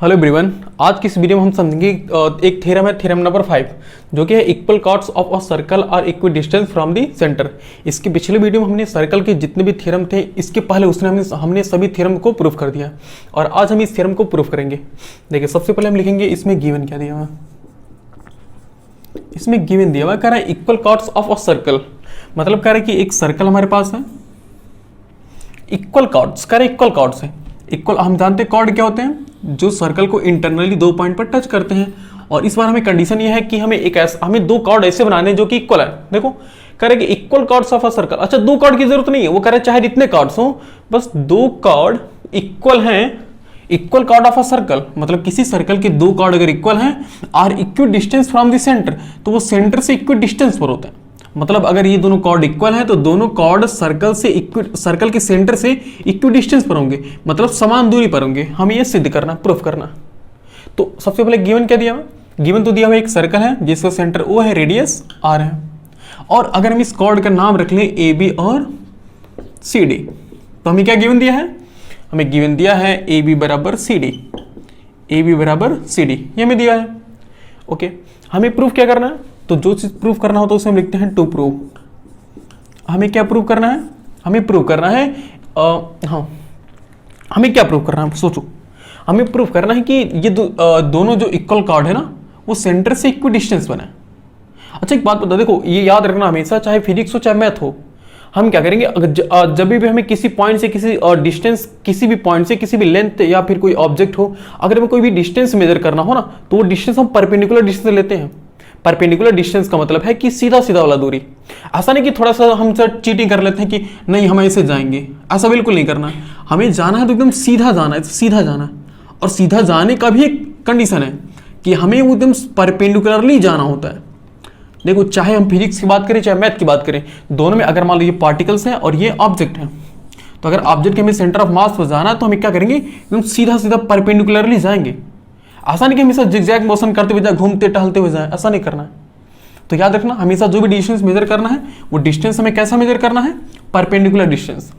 Hello everyone, आज की इस वीडियो में हम समझेंगे एक थ्योरम है, थ्योरम नंबर 5, जो कि है equal chords of a circle are equidistant from the centre. इसके पिछले वीडियो में हमने सर्कल के जितने भी थ्योरम थे, इसके पहले उसने हमने सभी थ्योरम को प्रूफ कर दिया और आज हम इस थ्योरम को प्रूफ करेंगे। देखिए, सबसे पहले हम लिखेंगे इसमें गिवन क्या दिया हुआ। इसमें गिवन दिया हुआ कह रहा है equal chords of a circle, मतलब कह रहा है कि एक सर्कल हमारे पास है, इक्वल कॉर्ड्स कह रहे इक्वल कॉर्ड्स है। इक्वल हम जानते हैं कॉर्ड क्या होते हैं, जो सर्कल को इंटरनली दो पॉइंट पर टच करते हैं। और इस बार हमें कंडीशन ये है कि हमें दो कॉर्ड ऐसे बनाने हैं जो कि इक्वल है। देखो कह रहे कि equal chords of a circle. अच्छा, दो कॉर्ड की जरूरत नहीं है, वो कह रहे चाहे जितने कॉर्ड्स हो, बस दो कॉर्ड इक्वल हैं। Equal chord of a circle मतलब किसी सर्कल के दो कॉर्ड अगर इक्वल हैं are equidistant from the centre, तो वो सेंटर से इक्वी डिस्टेंस पर होता है। मतलब अगर ये दोनों कॉर्ड इक्वल हैं तो दोनों कॉर्ड सर्कल के सेंटर से इक्वी डिस्टेंस पर होंगे, मतलब समान दूरी पर होंगे। हमें ये सिद्ध करना, प्रूफ करना। तो सबसे पहले गिवन क्या दिया हुआ, गिवन तो दिया हुआ एक सर्कल है जिसका सेंटर ओ है, रेडियस आर है। और अगर हम इस कॉर्ड का नाम रख लें ए बी और सी डी, तो हमें क्या गिवन दिया है, हमें गिवन दिया है ए बी बराबर सी डी, ए बी बराबर सी डी, ये हमें दिया है। ओके, हमें प्रूफ क्या करना है, तो जो चीज प्रूफ करना हो तो उसे हम लिखते हैं टू प्रूव। हमें क्या प्रूव करना है, हमें प्रूव करना है हमें क्या प्रूव करना है, सोचो। हमें प्रूव करना है कि ये दोनों जो इक्वल कॉर्ड है ना, वो सेंटर से इक्वी डिस्टेंस बना है। अच्छा, एक बात बता, देखो ये याद रखना हमेशा, चाहे फिजिक्स हो चाहे मैथ हो, हम क्या करेंगे, अगर जब भी हमें किसी पॉइंट से किसी डिस्टेंस, किसी भी पॉइंट से किसी भी लेंथ या फिर कोई ऑब्जेक्ट हो, अगर हमें कोई भी डिस्टेंस मेजर करना हो ना, तो वो डिस्टेंस हम परपेंडिकुलर डिस्टेंस लेते हैं। परपेंडिकुलर डिस्टेंस का मतलब है कि सीधा सीधा वाला दूरी। ऐसा नहीं कि थोड़ा सा हम चीटिंग कर लेते हैं कि नहीं हम ऐसे जाएंगे, ऐसा बिल्कुल नहीं करना। हमें जाना है तो एकदम सीधा जाना है, सीधा जाना है। और सीधा जाने का भी एक कंडीशन है कि हमें एकदम परपेंडिकुलरली जाना होता है। देखो, चाहे हम फिजिक्स की बात करें चाहे मैथ की बात करें, दोनों में अगर मान लो ये पार्टिकल्स हैं और ये ऑब्जेक्ट है, तो अगर ऑब्जेक्ट के हमें सेंटर ऑफ मास पर जाना है तो हमें क्या करेंगे, एकदम सीधा सीधा परपेंडिकुलरली जाएंगे। ऐसा नहीं कि हमेशा जिगजैग मोशन करते हुए जाए, घूमते टहलते हुए जाए, ऐसा नहीं करना है। तो याद रखना, हमेशा जो भी डिस्टेंस मेजर करना है, वो डिस्टेंस हमें कैसा मेजर करना है, परपेंडिकुलर डिस्टेंस।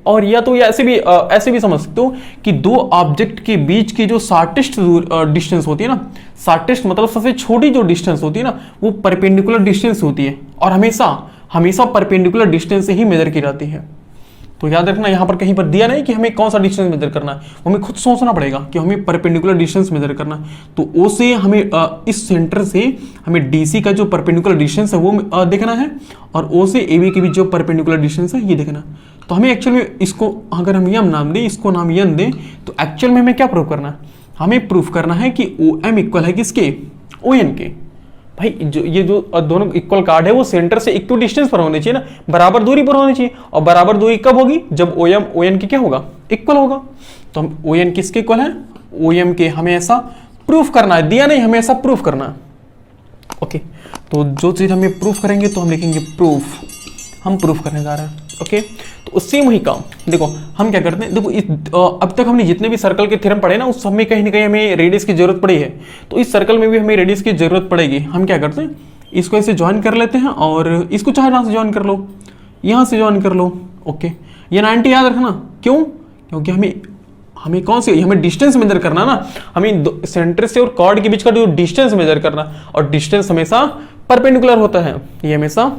और या तो ये ऐसे भी समझ सकते हो कि दो ऑब्जेक्ट के बीच की जो शॉर्टेस्ट डिस्टेंस होती है ना, शॉर्टेस्ट मतलब सबसे छोटी जो डिस्टेंस होती है ना, वो परपेंडिकुलर डिस्टेंस होती है। और हमेशा परपेंडिकुलर डिस्टेंस से ही मेजर की जाती है। तो याद रखना, यहाँ पर कहीं पर दिया नहीं कि हमें कौन सा डिस्टेंस मेजर करना है, हमें खुद सोचना पड़ेगा कि हमें परपेंडिकुलर डिस्टेंस मेजर करना है। तो ओ से हमें इस सेंटर से हमें डीसी का जो परपेंडिकुलर डिस्टेंस है वो देखना है, और ओ से ए बी के बीच जो परपेंडिकुलर डिस्टेंस है ये देखना है। तो हमें एक्चुअल में इसको अगर हम यम नाम दें, इसको नाम यन दें, तो एक्चुअल में हमें क्या प्रूफ करना है, हमें प्रूफ करना है कि ओ एम इक्वल है किसके, ओ एन के। भाई ये जो दोनों इक्वल कार्ड है वो सेंटर से इक्वल डिस्टेंस पर होने चाहिए ना, बराबर दूरी पर होनी चाहिए। और बराबर दूरी कब होगी, जब ओ एम ओ एन के क्या होगा, इक्वल होगा। तो हम ओ एन किसके इक्वल है, ओ एम के। हमें ऐसा प्रूफ करना है, दिया नहीं, हमें ऐसा प्रूफ करना है। ओके, तो जो चीज हमें प्रूफ करेंगे तो हम लिखेंगे प्रूफ, हम प्रूफ करने जा रहे हैं। ओके, तो सेम वही काम। देखो हम क्या करते हैं, देखो अब तक हमने जितने भी सर्कल के थ्योरम पढ़े ना, उस सब में कहीं ना कहीं हमें रेडियस की जरूरत पड़ी है। तो इस सर्कल में भी हमें रेडियस की जरूरत पड़ेगी। हम क्या करते हैं, इसको ऐसे ज्वाइन कर लेते हैं, और इसको चाहे यहाँ से ज्वाइन कर लो, यहाँ से ज्वाइन कर लो। ओके, ये 90 याद रखना, क्यों, क्योंकि हमें कौन सी, हमें डिस्टेंस मेजर करना ना, हमें सेंटर से और कॉर्ड के बीच का जो डिस्टेंस मेजर करना, और डिस्टेंस हमेशा परपेंडिकुलर होता है, ये हमेशा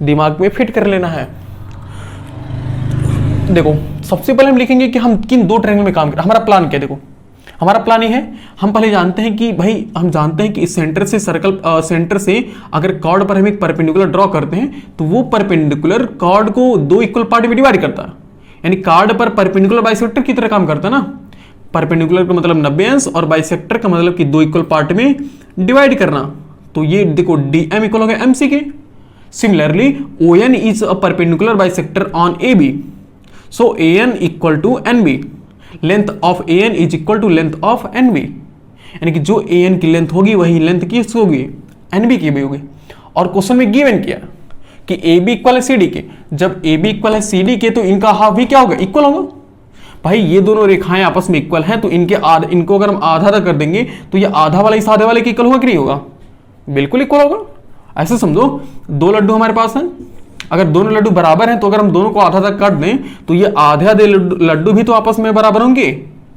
दिमाग में फिट कर लेना है। देखो सबसे पहले हम लिखेंगे कि हम किन दो ट्रायंगल में काम करें। हमारा प्लान क्या है, देखो हमारा प्लान ये है, हम पहले जानते हैं कि भाई हम जानते हैं कि इस सेंटर से अगर कॉर्ड पर हम एक परपेंडिकुलर ड्रॉ करते हैं, तो वो परपेंडिकुलर कॉर्ड को दो इक्वल पार्ट में डिवाइड करता है। यानी कॉर्ड पर परपेंडिकुलर बाइसेक्टर की तरह काम करता है ना। परपेंडिकुलर का मतलब 90 अंश और बाइसेक्टर का मतलब कि दो इक्वल पार्ट में डिवाइड करना। तो ये देखो डी एम इक्वल हो गया एमसी के। Similarly O N is a perpendicular bisector on A B, so an equal to nb, length of an is equal to length of nb, यानी कि जो an की लेंथ होगी वही लेंथ की होगी nb की भी होगी। और क्वेश्चन में गिवन किया कि ab इक्वल है cd के, जब ab इक्वल है cd के तो इनका हाफ भी क्या होगा, इक्वल होगा। भाई ये दोनों रेखाएं आपस में इक्वल हैं, तो इनको अगर हम आधा आधा कर देंगे तो ये आधा वाला इस आधे वाले के इक्वल होगा कि नहीं होगा, बिल्कुल इक्वल होगा। ऐसे समझो, दो लड्डू हमारे पास हैं, अगर दोनों लड्डू बराबर हैं तो अगर हम दोनों को आधा आधा काट दें तो ये आधे आधे लड्डू भी तो आपस में बराबर होंगे,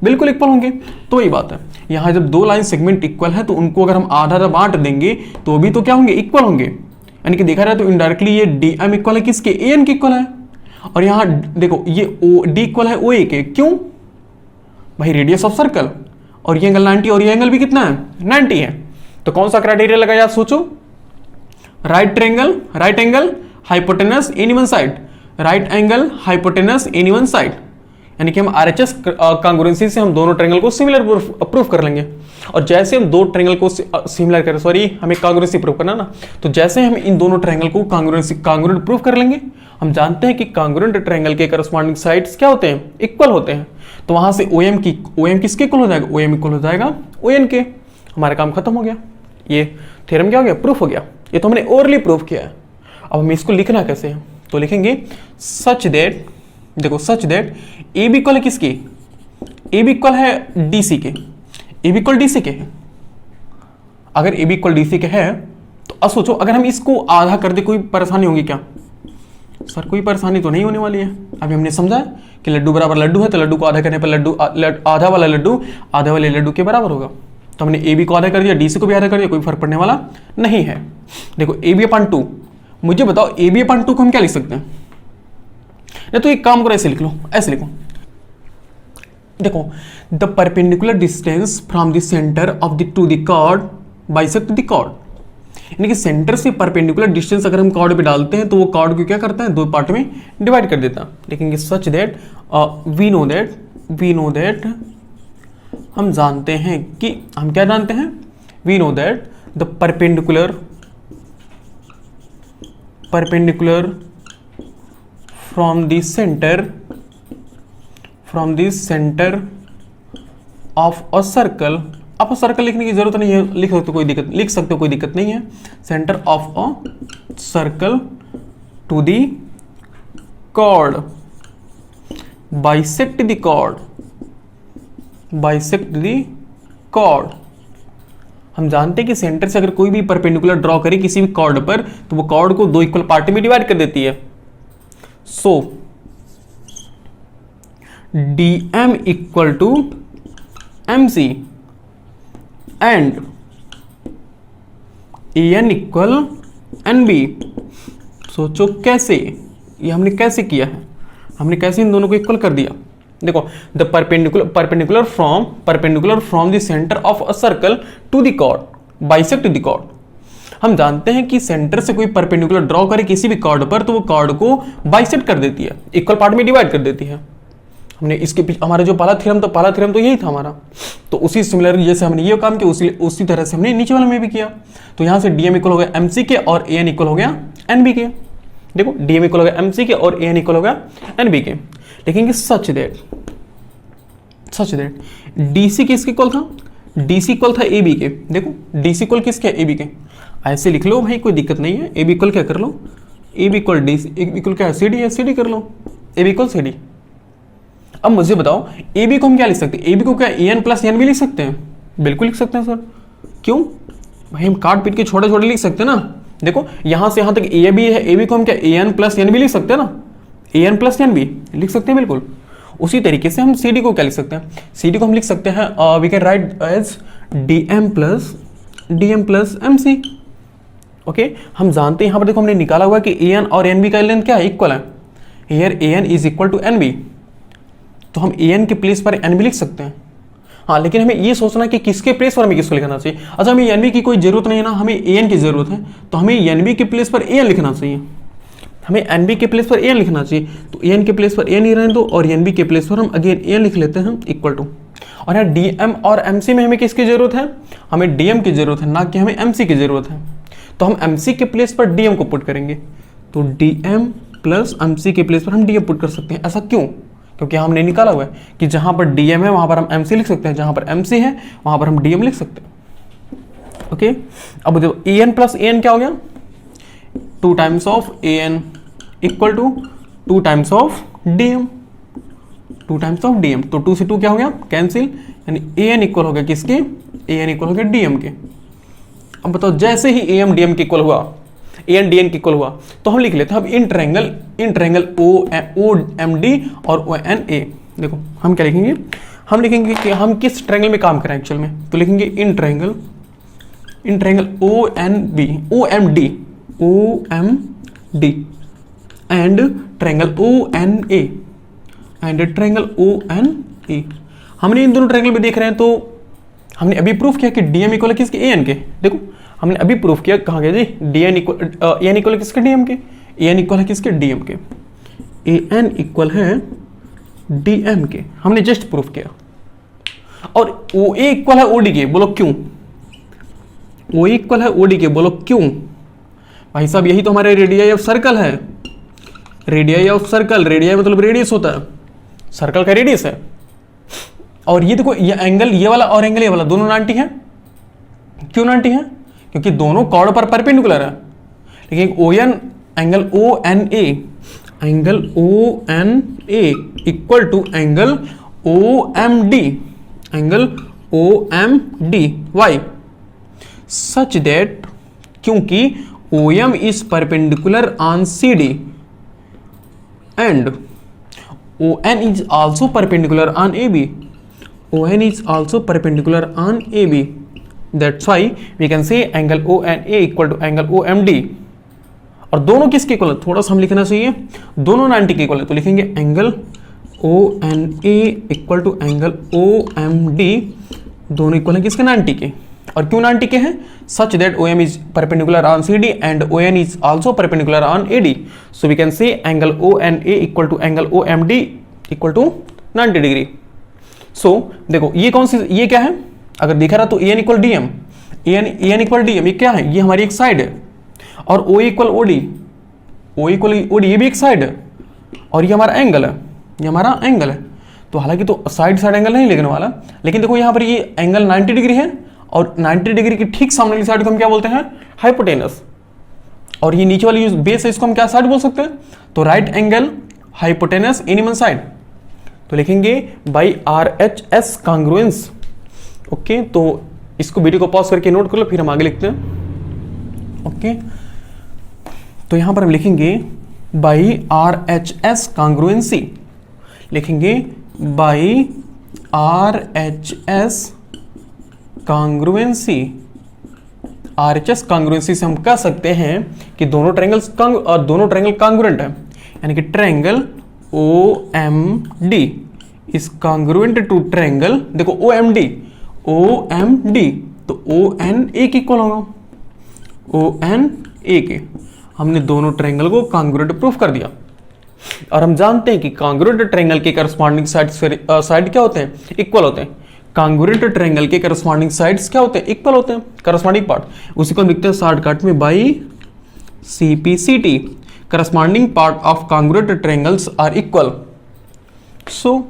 बिल्कुल इक्वल होंगे। तो वही बात है, यहाँ जब दो लाइन सेगमेंट इक्वल है तो उनको अगर हम आधा आधा बांट देंगे तो भी तो क्या होंगे, इक्वल होंगे। यानी कि देखा जाए तो इनडायरेक्टली ये डी एम इक्वल है किसके, ए एन के इक्वल है। और यहाँ देखो ये ओ डी इक्वल है ओ ए के, क्यों भाई, रेडियस ऑफ सर्कल, और ये एंगल 90 और ये एंगल भी कितना है 90 है। तो कौन सा क्राइटेरिया लगाया सोचो, right angle hypotenuse any one side, right angle hypotenuse any one side. यानी कि हम आरएचएस कांग्रुएंसी से हम दोनों ट्रायंगल को सिमिलर प्रूफ कर लेंगे। और जैसे हम दो ट्रायंगल को सिमिलर करें, सॉरी हमें कांग्रुएंसी प्रूफ करना ना, तो जैसे हम इन दोनों ट्रायंगल को कांग्रुएंट प्रूफ कर लेंगे, हम जानते हैं कि कांग्रुएंट ट्रायंगल के करस्पॉन्डिंग साइड्स क्या होते हैं, इक्वल होते हैं। तो वहां से OM किसके इक्वल हो जाएगा, OM इक्वल हो जाएगा ON के। हमारा काम खत्म हो गया, ये थ्योरम क्या हो गया, प्रूफ हो गया। ये तो हमने ओरली प्रूफ किया है। अब हमें इसको लिखना कैसे है, तो लिखेंगे सच दैट, देखो such that A B equal है किसकी, ए बी इक्वल है डीसी के, ए बी इक्वल डीसी के है। अगर ए बी इक्वल डीसी के है तो अब सोचो अगर हम इसको आधा कर दे कोई परेशानी होगी क्या, सर कोई परेशानी तो नहीं होने वाली है। अभी हमने समझा कि लड्डू बराबर लड्डू है, तो लड्डू को आधा करने पर लड्डू आधा वाला लड्डू आधे वाले लड्डू के बराबर होगा। तो हमने ए बी को आधा कर दिया, डीसी को भी आधा कर दिया, कोई फर्क पड़ने वाला नहीं है। देखो ए बी अपॉन 2, मुझे बताओ ए बी अपॉन 2 को हम क्या लिख सकते हैं, नहीं तो एक काम करो ऐसे लिख लो, ऐसे लिखो, देखो the perpendicular distance from the centre of the to the chord bisect the chord. यानी कि सेंटर से परपेंडिकुलर डिस्टेंस अगर हम कॉर्ड पे डालते हैं तो वो कॉर्ड को क्या करता है, दो पार्ट में डिवाइड कर देता है। लिखेंगे such that we know that हम जानते हैं कि, हम क्या जानते हैं, we know that the perpendicular from the centre of a circle. आप सर्कल लिखने की जरूरत नहीं है, लिख सकते हो कोई दिक्कत नहीं है। Centre of a circle to the chord bisect the chord. हम जानते हैं कि सेंटर से अगर कोई भी परपेंडिकुलर ड्रॉ करे किसी भी कॉर्ड पर तो वो कॉर्ड को दो इक्वल पार्ट में डिवाइड कर देती है। So DM equal to MC and AN equal NB। सोचो कैसे, ये हमने कैसे किया है, हमने कैसे इन दोनों को इक्वल कर दिया। देखो the perpendicular from the centre of a circle to the chord bisect the chord. हम जानते हैं कि सेंटर से कोई परपेंडिकुलर ड्रॉ करे किसी भी कॉर्ड पर तो वो कॉर्ड को बाइसेक्ट कर देती है, इक्वल पार्ट में डिवाइड कर देती है। हमने इसके पीछे हमारा जो पहला थ्योरम तो यही था हमारा। तो उसी सिमिलर जैसे हमने ये काम किया उसी तरह से हमने नीचे वाले में भी किया। तो यहां से DM इक्वल हो गया MC के और AN इक्वल हो गया NB के। देखो DM इक्वल हो गया MC के और AN इक्वल हो गया NB के। लिखेंगे सच दैट DC किसके इक्वल था, DC इक्वल था AB के। देखो DC इक्वल किसके, AB के। ऐसे लिख लो भाई, कोई दिक्कत नहीं है। AB इक्वल क्या कर लो, AB इक्वल DC इक्वल क्या है, CD है, CD कर लो, AB इक्वल CD। अब मुझे बताओ AB को हम क्या लिख सकते हैं, AB को क्या AN प्लस NB लिख सकते हैं, बिल्कुल लिख सकते हैं सर। क्यों भाई, हम काट पीट के छोटे छोटे लिख सकते हैं ना। देखो यहां से यहां तक AB है, AB को हम क्या AN प्लस NB लिख सकते हैं ना, AN प्लस NB लिख सकते हैं बिल्कुल। उसी तरीके से हम CD को क्या लिख सकते हैं, CD को हम लिख सकते हैं we can write as DM plus MC। Okay, हम जानते हैं यहाँ पर देखो हमने निकाला हुआ कि AN और NB का लेंथ क्या है, इक्वल है। Here AN is equal to NB, तो हम AN के प्लेस पर NB लिख सकते हैं। हाँ, लेकिन हमें ये सोचना कि किसके प्लेस पर हमें किसको लिखना चाहिए। अच्छा, हमें NB की कोई जरूरत नहीं है ना, हमें AN की जरूरत है, तो हमें NB के प्लेस पर AN लिखना चाहिए। हमें NB के प्लेस पर AN लिखना चाहिए, तो AN के प्लेस पर AN ही रहने दो और NB के प्लेस पर हम अगेन AN लिख लेते हैं इक्वल टू। और यहाँ DM और MC में हमें किसकी जरूरत है, हमें DM की जरूरत है, ना कि हमें MC की जरूरत है। तो हम MC के प्लेस पर DM को पुट करेंगे, तो DM प्लस MC के प्लेस पर हम DM पुट कर सकते हैं। ऐसा क्यों, क्योंकि हमने निकाला हुआ है कि जहां पर DM है वहां पर हम MC लिख सकते हैं, जहां पर MC है वहां पर हम DM लिख सकते हैं। ओके, अब देखो AN प्लस AN क्या हो गया, 2 times of AN equal to 2 times of DM, 2 times of DM। तो 2 से 2 क्या हो गया, कैंसिल, यानी AN इक्वल हो गया किसके, AN इक्वल हो गया DM के। अब बताओ जैसे ही AM DM के इक्वल हुआ, AN DN के इक्वल हुआ, तो हम लिख लेते हैं अब इन ट्रायंगल OMD और ONA। देखो हम क्या लिखेंगे, हम लिखेंगे कि हम किस ट्रायंगल में काम करें एक्चुअल में, तो लिखेंगे in triangle O N B O M D and triangle O N A and triangle O N A. हमने इन दोनों ट्रायंगल में देख रहे हैं, तो हमने अभी प्रूफ किया कि डी एम इक्वल है किसके, ए एन के। देखो हमने अभी प्रूफ किया, कहाँ गया जी, डी एन इक्वल है किसके, डी एम के। ए एन इक्वल है किसके, डी एम के। ए एन इक्वल है डी एम के, हमने जस्ट प्रूफ किया। और ओ ए इक्वल है ओडी के, बोलो क्यों। ओ ए इक्वल है ओडी के, बोलो क्यों। भाई साहब यही तो हमारे रेडियाई ऑफ सर्कल है। रेडियाई ऑफ सर्कल, रेडियाई मतलब रेडियस होता है, सर्कल का रेडियस है। और ये देखो ये एंगल ये वाला और एंगल ये वाला दोनों 90 है। क्यों 90 है, क्योंकि दोनों कॉर्ड पर परपेंडिकुलर है। लेकिन O N angle O N A equal to angle O M D why such that, क्योंकि O M is perpendicular on C D and O N is also perpendicular on A B. ON is also perpendicular on AB. That's why we can say angle ONA equal to angle OMD. और दोनों किसके equal है, थोड़ा सा हम लिखना चाहिए, दोनों 90 के इक्वल है, तो लिखेंगे angle ONA equal to angle OMD, दोनों इक्वल है किसके, 90 के। और क्यों 90 के हैं, such that OM is perpendicular on CD and ON is also perpendicular on AD. So we can say angle ONA equal to angle OMD equal to 90 degree. So देखो ये कौन सी, ये क्या है, अगर देखा रहा तो A N equal D M, A N equal D M, ये क्या है, ये हमारी एक साइड है। और ओ इक्वल ओडी, ये भी एक साइड है। और ये हमारा एंगल है, ये हमारा एंगल है। तो हालांकि तो साइड एंगल नहीं लिखने वाला, लेकिन देखो यहाँ पर ये एंगल 90 डिग्री है और 90 डिग्री की ठीक सामने वाली साइड को हम क्या बोलते हैं, हाइपोटेनस। और ये नीचे वाली बेस है, इसको हम क्या साइड बोल सकते हैं, तो right angle hypotenuse any one side. तो लिखेंगे बाई RHS कांग्रुएंस। ओके, तो इसको वीडियो को पॉज करके नोट कर लो, फिर हम आगे लिखते हैं। ओके, तो यहां पर हम लिखेंगे बाई RHS कांग्रुएंसी, लिखेंगे बाई RHS कांग्रुएंसी। RHS कांग्रुएंसी से हम कह सकते हैं कि दोनों ट्रायंगल कांग्रुएंट है, यानी कि triangle OMD is congruent to triangle, देखो OMD तो ONA के इक्वल होगा, ONA के। हमने दोनों ट्रायंगल को कॉन्ग्रुएंट प्रूफ कर दिया। और हम जानते हैं कि कॉन्ग्रुएंट ट्रायंगल के करस्पॉन्डिंग साइड क्या होते हैं, इक्वल होते हैं। कॉन्ग्रुएंट ट्रायंगल के करस्पॉन्डिंग साइड्स क्या होते हैं, इक्वल होते हैं, करस्पॉन्डिंग पार्ट। उसी को हम लिखते हैं शॉर्टकट में by CPCT, corresponding part of congruent triangles are equal. So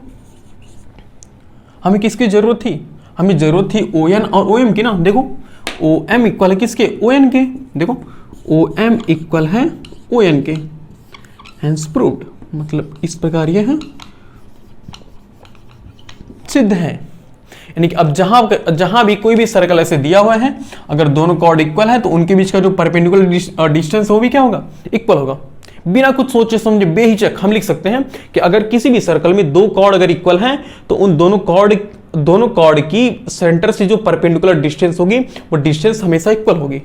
हमें किसकी जरूरत थी, हमें जरूरत थी ON और OM की ना। देखो OM इक्वल है किसके, ON के। देखो OM इक्वल है ON के, hence proved, मतलब इस प्रकार यह है सिद्ध है। यानी कि अब जहां भी कोई भी सर्कल ऐसे दिया हुआ है, अगर दोनों कॉर्ड इक्वल है तो उनके बीच का जो परपेंडिकुलर डिस्टेंस वो भी क्या होगा, इक्वल होगा। बिना कुछ सोचे समझे बेहिचक हम लिख सकते हैं कि अगर किसी भी सर्कल में दो कॉर्ड अगर इक्वल हैं तो उन दोनों कॉर्ड की सेंटर से जो परपेंडिकुलर डिस्टेंस होगी वो डिस्टेंस हमेशा इक्वल होगी।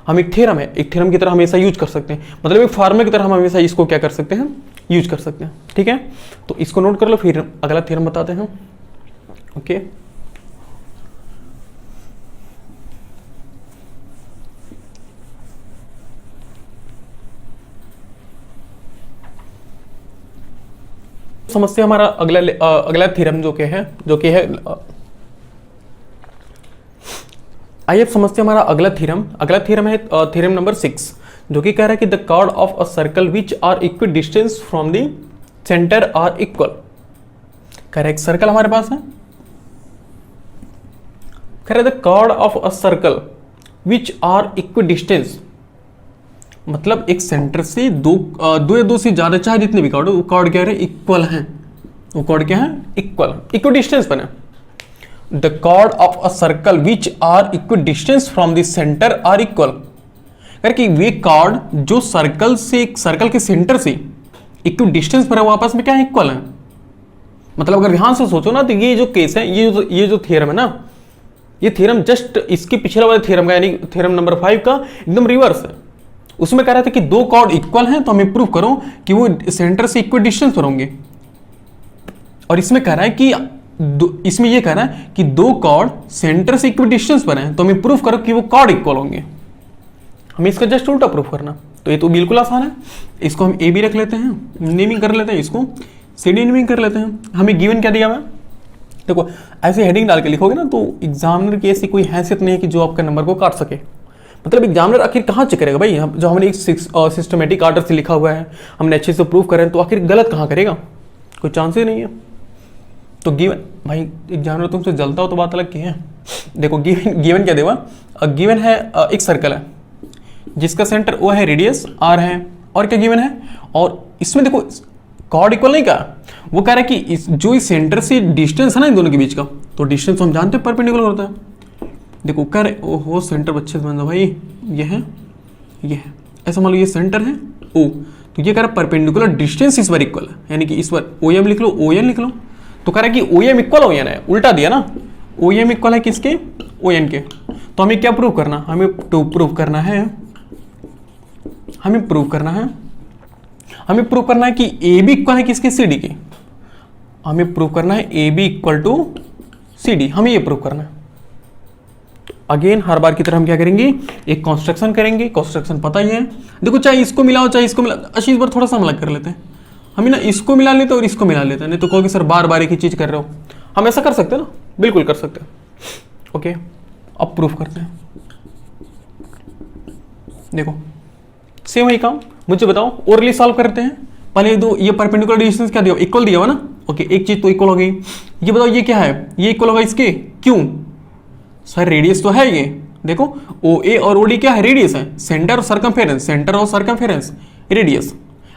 हम एक थ्योरम है, एक थ्योरम की तरह हमेशा यूज कर सकते हैं, मतलब एक फार्मूले की तरह हम हमेशा इसको क्या कर सकते हैं, यूज कर सकते हैं। ठीक है, तो इसको नोट कर लो, फिर अगला थ्योरम बताते हैं। ओके, समस्या हमारा अगला थ्योरम जो कि है आइए समस्या हमारा अगला थ्योरम है थ्योरम नंबर 6, जो कि कह रहा है कि the chord of a circle which are equal distance from the centre are equal. कह रहा है एक सर्कल हमारे पास है, कह रहा है the chord of a circle which are equal distance, मतलब एक सेंटर से दो से ज्यादा चाहे जितने भी कॉर्ड हो, वो कॉर्ड क्या है, इक्वल हैं। वो कॉर्ड क्या है, इक्वल डिस्टेंस पर है। The chord of a circle which are equal distance from the centre are equal, करके वे कॉर्ड जो सर्कल के सेंटर से इक्वल डिस्टेंस पर है वो आपस में क्या है, इक्वल है। मतलब अगर ध्यान से सोचो ना, तो ये जो केस है, ये जो थ्योरम है ना, ये थ्योरम जस्ट इसके पिछले वाले थ्योरम का, यानी थ्योरम नंबर 5 का एकदम रिवर्स है। उसमें कह रहा था कि दो कॉर्ड इक्वल हैं तो हमें प्रूव करो कि वो सेंटर से इक्वल डिस्टेंस पर होंगे, और इसमें कह रहा है कि इसमें ये कह रहा है कि दो कॉर्ड सेंटर से इक्वल डिस्टेंस पर हैं तो हमें प्रूव करो कि वो कॉर्ड इक्वल होंगे। हमें इसका जस्ट उल्टा प्रूफ करना, तो ये तो बिल्कुल आसान है। इसको हम ए बी रख लेते हैं, नेमिंग कर लेते हैं, इसको सी डी नेमिंग कर लेते हैं। हमें गिवन क्या दिया हुआ है, देखो ऐसे हेडिंग डाल के लिखोगे ना तो एग्जामिनर की ऐसी कोई हैसियत नहीं है कि जो आपका नंबर को काट सके। मतलब एग्जामिनर आखिर कहाँ चेक करेगा भाई, जो हमने एक सिस्टमेटिक आर्डर से लिखा हुआ है, हमने अच्छे से प्रूव करें, तो आखिर गलत कहाँ करेगा, कोई चांस ही नहीं है। तो गिवन भाई एग्जामिनर तुमसे जलता हो तो बात अलग की है। देखो गिवन क्या देगा, गिवन है एक सर्कल है जिसका सेंटर ओ है, रेडियस आर है, और क्या गिवन है, और इसमें देखो कॉर्ड इक्वल नहीं कहा, वो कह रहा है कि जो इस सेंटर से डिस्टेंस है ना इन दोनों के बीच का, तो डिस्टेंस हम जानते हैं परपेंडिकुलर होता है। देखो कह रहे ओहो सेंटर अच्छे से मान लो भाई, ये है ऐसा मान लो ये सेंटर है ओ, तो ये कह रहा है परपेंडिकुलर डिस्टेंस इस बार इक्वल है, यानी कि इस बार ओ एम लिख लो, ओ एन लिख लो। तो कह रहा है कि O M equal O N है, उल्टा दिया ना, ओ एम इक्वल है किसके, ओ एन के। तो हमें क्या प्रूव करना, हमें प्रूव करना है कि ए बी इक्वल है किसके, सी डी के। हमें प्रूव करना है A B equal to C D, हमें ये प्रूव करना है। अगेन हर बार की तरह हम क्या करेंगे, एक कंस्ट्रक्शन करेंगे, कंस्ट्रक्शन पता ही है। देखो चाहे इसको मिलाओ चाहे इसको मिला, अच्छा इस बार थोड़ा सा हम अलग कर लेते हैं, हमें ना इसको मिला लेते और इसको मिला लेते हैं, नहीं तो कहोगे सर बार बार एक ही चीज कर रहे हो। हम ऐसा कर सकते हैं ना, बिल्कुल कर सकते हैं। ओके अब प्रूफ करते हैं। देखो सेम वही काम, मुझे बताओ ओरली सॉल्व करते हैं। पहले दो ये परपेंडिकुलर डिस्टेंस क्या दिया, इक्वल दिया हुआ ना, ओके एक चीज तो इक्वल हो गई। ये बताओ ये क्या है, ये इक्वल होगा इसके, क्यों सर रेडियस तो है ये, देखो ओ ए और ओ डी क्या है, रेडियस है, सेंटर और सर्कमफेरेंस रेडियस,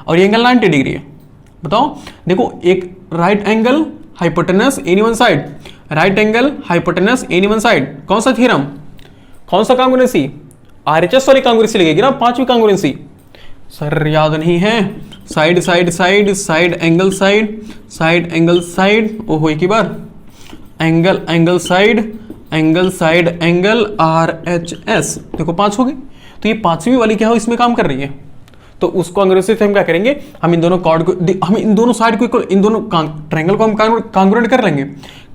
और ये एंगल 90 डिग्री है। बताओ देखो एक right angle hypotenuse any one side, right angle hypotenuse any one side, कौन सा थ्योरम, कौन सा कांग्रुएंसी, आरएचएस वाली कांग्रुएंसी लगेगी ना, पांचवी कांग्रुएंसी। सर याद नहीं है, side side side side angle side, ओहो एक ही बार, एंगल साइड एंगल आरएचएस, देखो 5 हो गई। तो ये पांचवी वाली क्या हो, इसमें काम कर रही है। तो उसको अंग्रेजी से हम क्या करेंगे, हम इन दोनों कॉर्ड को, हम इन दोनों साइड को इक्वल, इन दोनों ट्रायंगल को हम कांग्रुएंट कर लेंगे।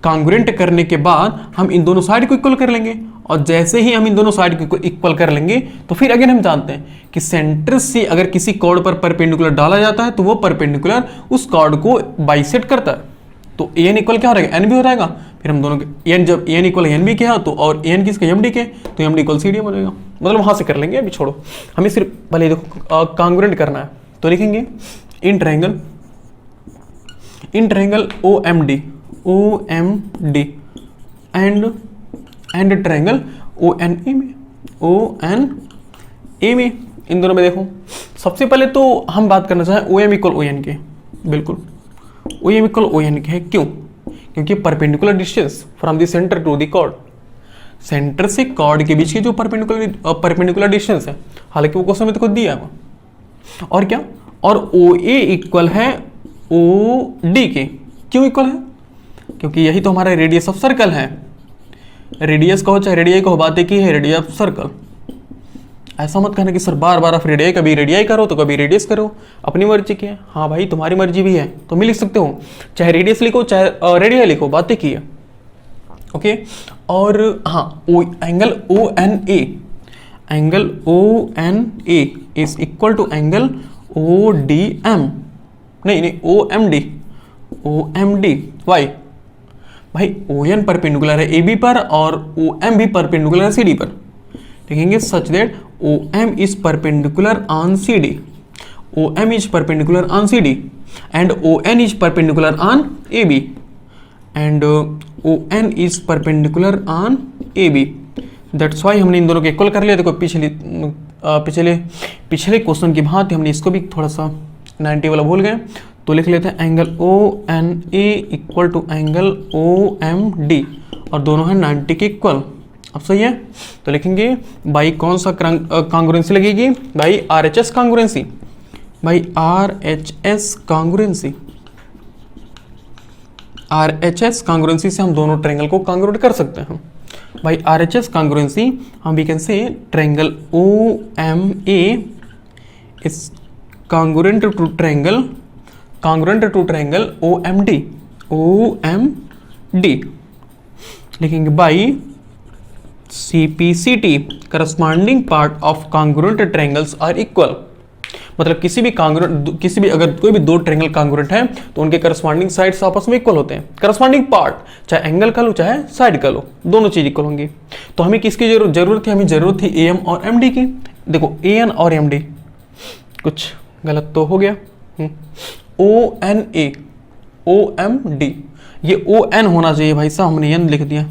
कांग्रुएंट करने के बाद हम इन दोनों साइड को इक्वल कर लेंगे, और जैसे ही हम इन दोनों साइड को इक्वल कर लेंगे तो फिर अगेन हम जानते हैं कि सेंटर से अगर किसी कॉर्ड पर परपेंडिकुलर डाला जाता है तो वो परपेंडिकुलर उस कॉर्ड को बाइसेक्ट करता है। तो ए एन इक्वल क्या हो जाएगा, एन भी हो जाएगा। फिर हम दोनों के एन, जब एन इक्वल एन बी के है तो, और एन किसके, एम डी के, तो M D equal C D बनेगा। मतलब वहां से कर लेंगे, अभी छोड़ो, हमें सिर्फ पहले देखो कांग्रुएंट करना है। तो लिखेंगे in triangle O M D and triangle O N A में, इन दोनों में देखो सबसे पहले तो हम बात करना चाहें O M equal O N के, बिल्कुल O M equal O N के है, क्यों, क्योंकि perpendicular distance from the centre to the chord, centre से कॉर्ड के बीच की जो परपेंडिकुलर डिस्टेंस है, हालांकि वो क्वेश्चन में तो दिया है, और क्या, और ओ ए इक्वल है ओ डी के, क्यों इक्वल है, क्योंकि यही तो हमारा रेडियस ऑफ सर्कल है। रेडियस कहो चाहे रेडियाई कहो, बात एक ही है, रेडियस ऑफ सर्कल। ऐसा मत कहना कि सर बार बार आप रेडियाई, कभी रेडियाई करो तो कभी रेडियस करो, अपनी मर्जी की है। हाँ भाई तुम्हारी मर्जी भी है, तो मैं लिख सकते हो, चाहे रेडियस लिखो चाहे रेडियाई लिखो, बात एक ही है। ओके, और हाँ angle O N A is equal to angle O D M, नहीं ओ एम डी वाई, भाई ओ एन परपेंडिकुलर है ए बी पर और ओ एम भी परपेंडिकुलर है सी डी पर। लिखेंगे such that O M is perpendicular on C D, O M is perpendicular on C D and O N is perpendicular on A B, and O N is perpendicular on A B. That's why हमने इन दोनों को equal कर लिया। देखो पिछले question की भांति हमने इसको भी थोड़ा सा 90 वाला भूल गए, तो लिख लेते हैं angle O N A equal to angle O M D, और दोनों हैं 90 के इक्वल। अब सही है, तो लिखेंगे बाई कौन सा कांग्रुएंसी लगेगी, by RHS congruency, by RHS congruency. RHS congruency से हम दोनों ट्रायंगल को कांग्रुएंट कर सकते हैं भाई। RHS कांग्रुएंसी हम we can say triangle OMA is congruent to triangle OMD लिखेंगे by CPCT corresponding part of congruent triangles are equal. मतलब किसी भी अगर कोई भी दो ट्रायंगल कांग्रुएंट है तो उनके करस्पॉन्डिंग साइड्स आपस में इक्वल होते हैं। करस्पॉन्डिंग पार्ट चाहे एंगल का लो चाहे साइड का लो, दोनों चीज इक्वल होंगी। तो हमें किसकी जरूरत थी? हमें जरूरत थी AM और MD की। देखो AN और MD, कुछ गलत तो हो गया। ONA OMD, ये ON होना चाहिए भाई साहब, हमने N लिख दिया,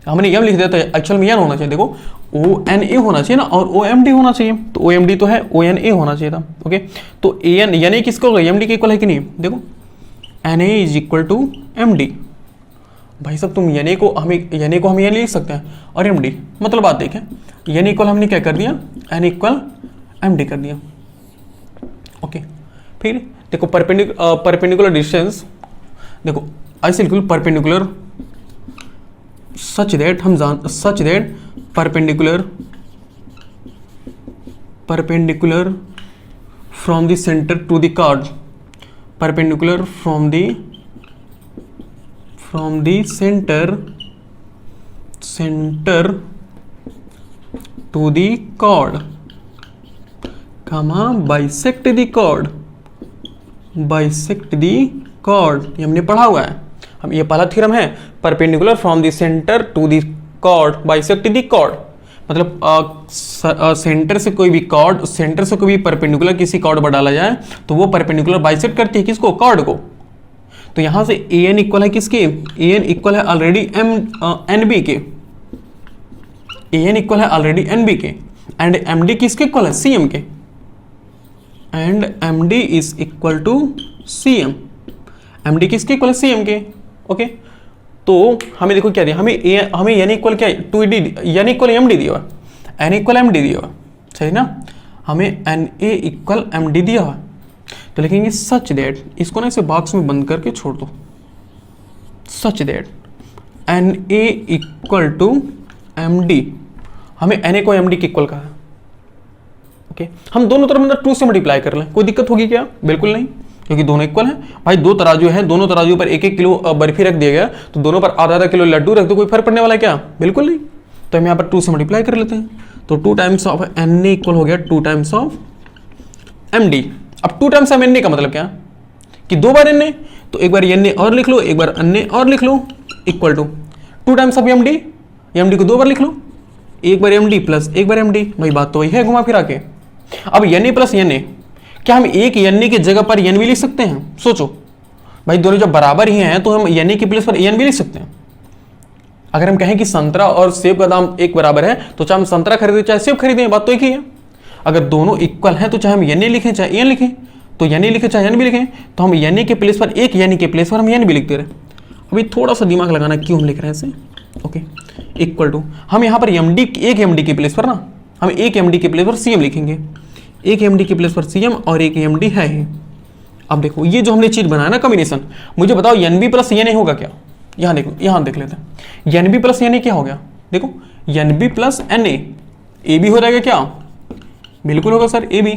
हमने M लिख दिया तो एक्चुअल में N होना चाहिए। देखो ONA होना चाहिए ना और OMD होना चाहिए, तो OMD तो है, ONA होना चाहिए था। ओके, तो AN यानी किसको होगा? MD के इक्वल है कि नहीं? देखो NA is equal to MD। भाई साहब तुम NA को हम N लिख सकते हैं और MD, मतलब बात देखें, NA इक्वल हमने क्या कर दिया? N इक्वल MD कर दिया। ओके, फिर देखो परपेंडिकुलर डिस्टेंस, देखो ऐसे लिख लो perpendicular such that perpendicular from the center to the chord, perpendicular from the center to the chord, bisect the chord, ये हमने पढ़ा हुआ है। हम ये पहला थ्योरम है, perpendicular from the centre to the chord bisect the chord. मतलब सेंटर से कोई भी परपेंडिकुलर किसी कॉर्ड पर डाला जाए तो वो परपेंडिकुलर बाइसेक्ट करती है किसको? कॉर्ड को। तो यहां से AN इक्वल है किसके? AN इक्वल है ऑलरेडी NB के, AN इक्वल है ऑलरेडी NB के, एंड MD किसके इक्वल है? CM के, and MD is equal to CM। MD किसके इक्वल है? CM के। ओके, तो हमें देखो क्या दिया, हमें N इक्वल क्या? 2D, N इक्वल MD दिया हुआ, N इक्वल MD दिया हुआ, सही ना? हमें NA इक्वल MD दिया हुआ, तो लिखेंगे सच दैट, इसको ना इसे बॉक्स में बंद करके छोड़ दो, such that NA equal to MD, हमें NA को MD के इक्वल कहा। ओके, हम दोनों तरफ मतलब 2 से मल्टीप्लाई कर लें, कोई दिक्कत होगी क्या? बिल्कुल नहीं, क्योंकि दोनों इक्वल हैं। भाई दो तराजू हैं, दोनों तराजू पर 1-1 किलो बर्फी रख दिया गया, तो दोनों पर आधा-आधा किलो लड्डू रख दो, कोई फर्क पड़ने वाला है क्या? बिल्कुल नहीं। तो हम यहाँ पर 2 से मल्टीप्लाई कर लेते हैं, तो 2 टाइम्स ऑफ NA इक्वल हो गया 2 टाइम्स ऑफ MD। अब 2 टाइम्स ऑफ NA का मतलब क्या? कि 2 बार NA, तो एक बार NA और लिख लो, एक बार NA और लिख लो, equal to 2 times of MD, MD को 2 बार लिख लो, एक बार MD प्लस एक बार MD। भाई बात तो वही है घुमा फिरा के। अब NA प्लस NA, क्या हम एक NA की जगह पर N भी लिख सकते हैं? सोचो भाई, दोनों जब बराबर ही हैं तो हम NA की प्लेस पर N भी लिख सकते हैं। अगर हम कहें कि संतरा और सेब का दाम एक बराबर है तो चाहे हम संतरा खरीदें चाहे सेब खरीदें, बात तो एक ही है। अगर दोनों इक्वल हैं तो चाहे हम NA लिखें चाहे N लिखें, तो NA लिखें चाहे N भी लिखें, तो हम NA के प्लेस पर एक NA के प्लेस पर हम N भी लिखते रहे। अभी थोड़ा सा दिमाग लगाना क्यों हम लिख रहे हैं इसे। ओके, इक्वल टू हम यहाँ पर एक MD के प्लेस पर ना, हम एक MD के प्लेस पर CM लिखेंगे, एक MD की प्लेस पर CM और एक MD है ही। अब देखो ये जो हमने चीज बनाया ना कॉम्बिनेशन, मुझे बताओ NB प्लस NA होगा क्या? यहाँ देखो, यहाँ देख लेते हैं, NB प्लस NA क्या हो गया? देखो NB प्लस NA, AB हो जाएगा क्या? बिल्कुल होगा सर, AB।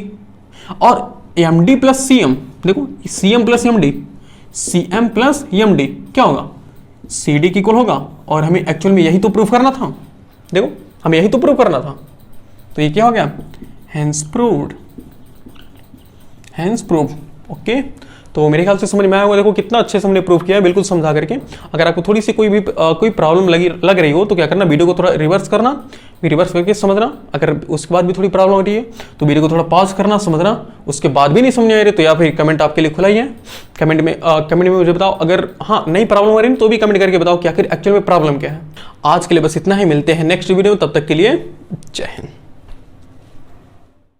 और MD प्लस CM, देखो CM plus MD, CM plus MD क्या होगा? CD की इक्वल होगा, और हमें एक्चुअल में यही तो प्रूफ करना था। देखो हमें यही तो प्रूफ करना था, तो ये क्या हो गया? Hence proved, hence proved। Okay, तो मेरे ख्याल से समझ में आया होगा। देखो कितना अच्छे से हमने प्रूफ किया है, बिल्कुल समझा करके। अगर आपको थोड़ी सी कोई प्रॉब्लम लग रही हो तो क्या करना, वीडियो को थोड़ा रिवर्स करना, फिर रिवर्स करके समझना। अगर उसके बाद भी थोड़ी प्रॉब्लम हो रही है तो वीडियो को थोड़ा पॉज करना, समझना। उसके बाद भी नहीं समझ आ रही तो या फिर कमेंट आपके लिए खुला ही है, कमेंट में मुझे बताओ। अगर हाँ नई प्रॉब्लम हो रही तो भी कमेंट करके बताओ कि आखिर एक्चुअल में प्रॉब्लम क्या है। आज के लिए बस इतना ही, मिलते हैं नेक्स्ट वीडियो में, तब तक के लिए जय हिंद।